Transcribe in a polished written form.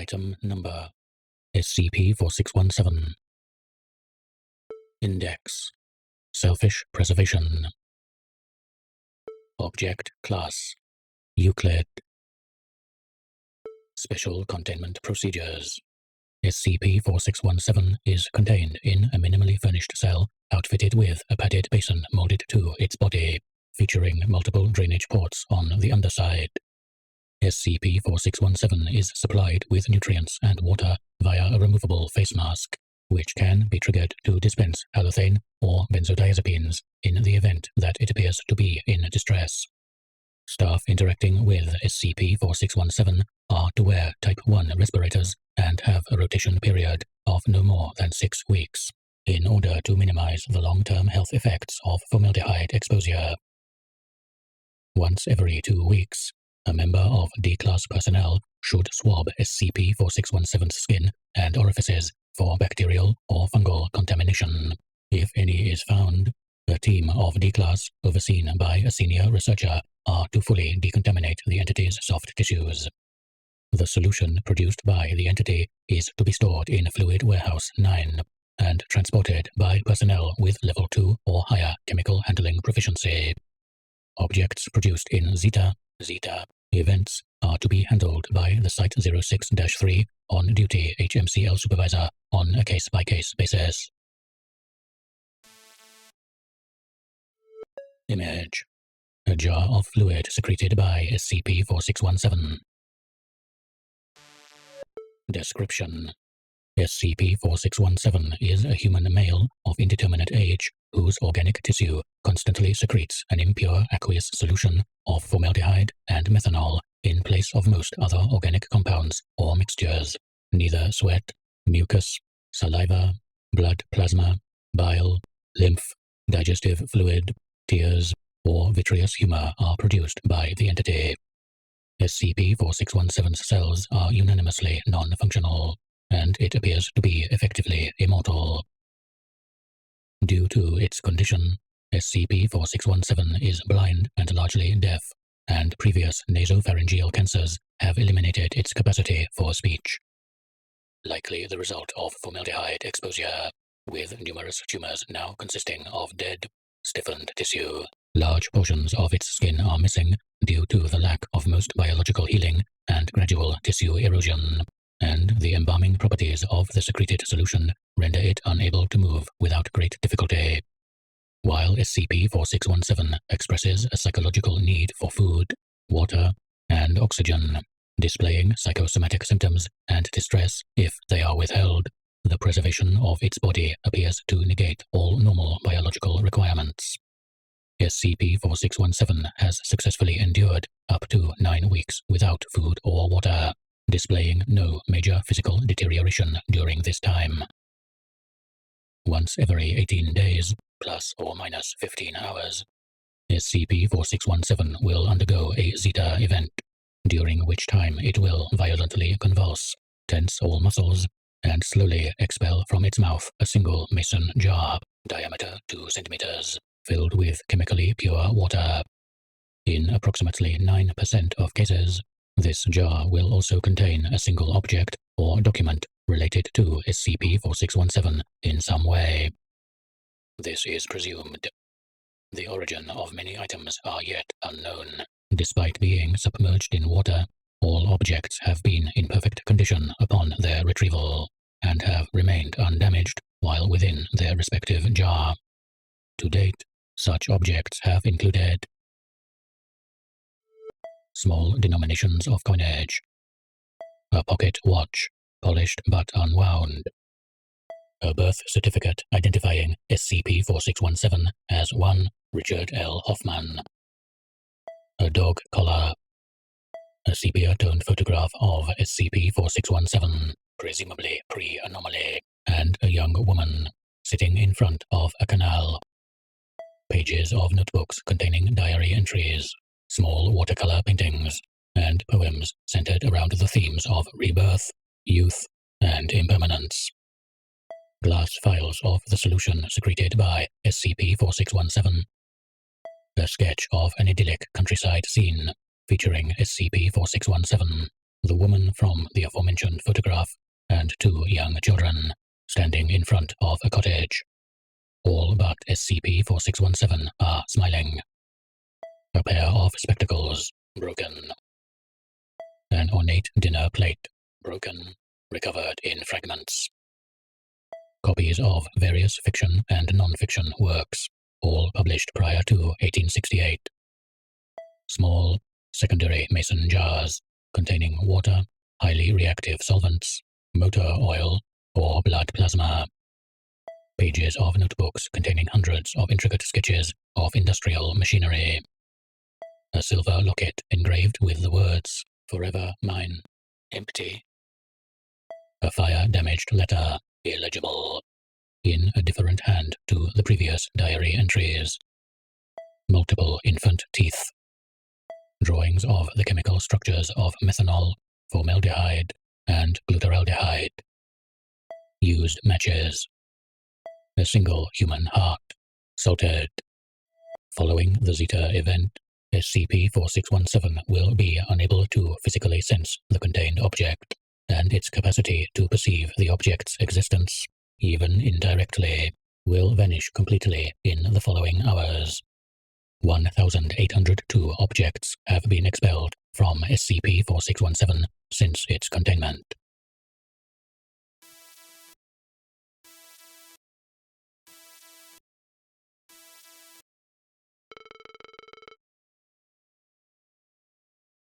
Item Number SCP-4617. Index: Selfish Preservation. Object Class: Euclid. Special Containment Procedures: SCP-4617 is contained in a minimally furnished cell outfitted with a padded basin molded to its body, featuring multiple drainage ports on the underside. SCP-4617 is supplied with nutrients and water via a removable face mask, which can be triggered to dispense halothane or benzodiazepines in the event that it appears to be in distress. Staff interacting with SCP-4617 are to wear Type 1 respirators and have a rotation period of no more than 6 weeks, in order to minimize the long-term health effects of formaldehyde exposure. Once every 2 weeks, a member of D-Class personnel should swab SCP-4617's skin and orifices for bacterial or fungal contamination. If any is found, a team of D-Class, overseen by a senior researcher, are to fully decontaminate the entity's soft tissues. The solution produced by the entity is to be stored in Fluid Warehouse 9 and transported by personnel with Level 2 or higher chemical handling proficiency. Objects produced in Zeta events are to be handled by the Site-06-3 on-duty HMCL supervisor on a case-by-case basis. Image: a jar of fluid secreted by SCP-4617. Description: SCP-4617 is a human male of indeterminate age whose organic tissue constantly secretes an impure aqueous solution of formaldehyde and methanol in place of most other organic compounds or mixtures. Neither sweat, mucus, saliva, blood plasma, bile, lymph, digestive fluid, tears, or vitreous humor are produced by the entity. SCP-4617's cells are unanimously non-functional, and it appears to be effectively immortal. Due to its condition, SCP-4617 is blind and largely deaf, and previous nasopharyngeal cancers have eliminated its capacity for speech. Likely the result of formaldehyde exposure, with numerous tumors now consisting of dead, stiffened tissue. Large portions of its skin are missing due to the lack of most biological healing and gradual tissue erosion, and the embalming properties of the secreted solution render it unable to move without great difficulty. While SCP-4617 expresses a psychological need for food, water, and oxygen, displaying psychosomatic symptoms and distress if they are withheld, the preservation of its body appears to negate all normal biological requirements. SCP-4617 has successfully endured up to 9 weeks without food or water, displaying no major physical deterioration during this time. Once every 18 days, plus or minus 15 hours, SCP-4617 will undergo a Zeta event, during which time it will violently convulse, tense all muscles, and slowly expel from its mouth a single mason jar, diameter 2 centimeters, filled with chemically pure water. In approximately 9% of cases, this jar will also contain a single object or document related to SCP-4617 in some way. This is presumed. The origin of many items are yet unknown. Despite being submerged in water, all objects have been in perfect condition upon their retrieval, and have remained undamaged while within their respective jar. To date, such objects have included small denominations of coinage, a pocket watch, polished but unwound, a birth certificate identifying SCP-4617 as one Richard L. Hoffman, a dog collar, a sepia-toned photograph of SCP-4617, presumably pre-anomaly, and a young woman sitting in front of a canal. Pages of notebooks containing diary entries, small watercolor paintings, and poems centered around the themes of rebirth, youth, and impermanence. Glass files of the solution secreted by SCP-4617. A sketch of an idyllic countryside scene featuring SCP-4617, the woman from the aforementioned photograph, and 2 young children standing in front of a cottage. All but SCP-4617 are smiling. A pair of spectacles, broken. An ornate dinner plate, broken, recovered in fragments. Copies of various fiction and non-fiction works, all published prior to 1868. Small, secondary mason jars containing water, highly reactive solvents, motor oil, or blood plasma. Pages of notebooks containing hundreds of intricate sketches of industrial machinery. A silver locket engraved with the words, "Forever mine." Empty. A fire-damaged letter, illegible, in a different hand to the previous diary entries. Multiple infant teeth. Drawings of the chemical structures of methanol, formaldehyde, and glutaraldehyde. Used matches. A single human heart, salted. Following the Zeta event, SCP-4617 will be unable to physically sense the contained object, and its capacity to perceive the object's existence, even indirectly, will vanish completely in the following hours. 1,802 objects have been expelled from SCP-4617 since its containment.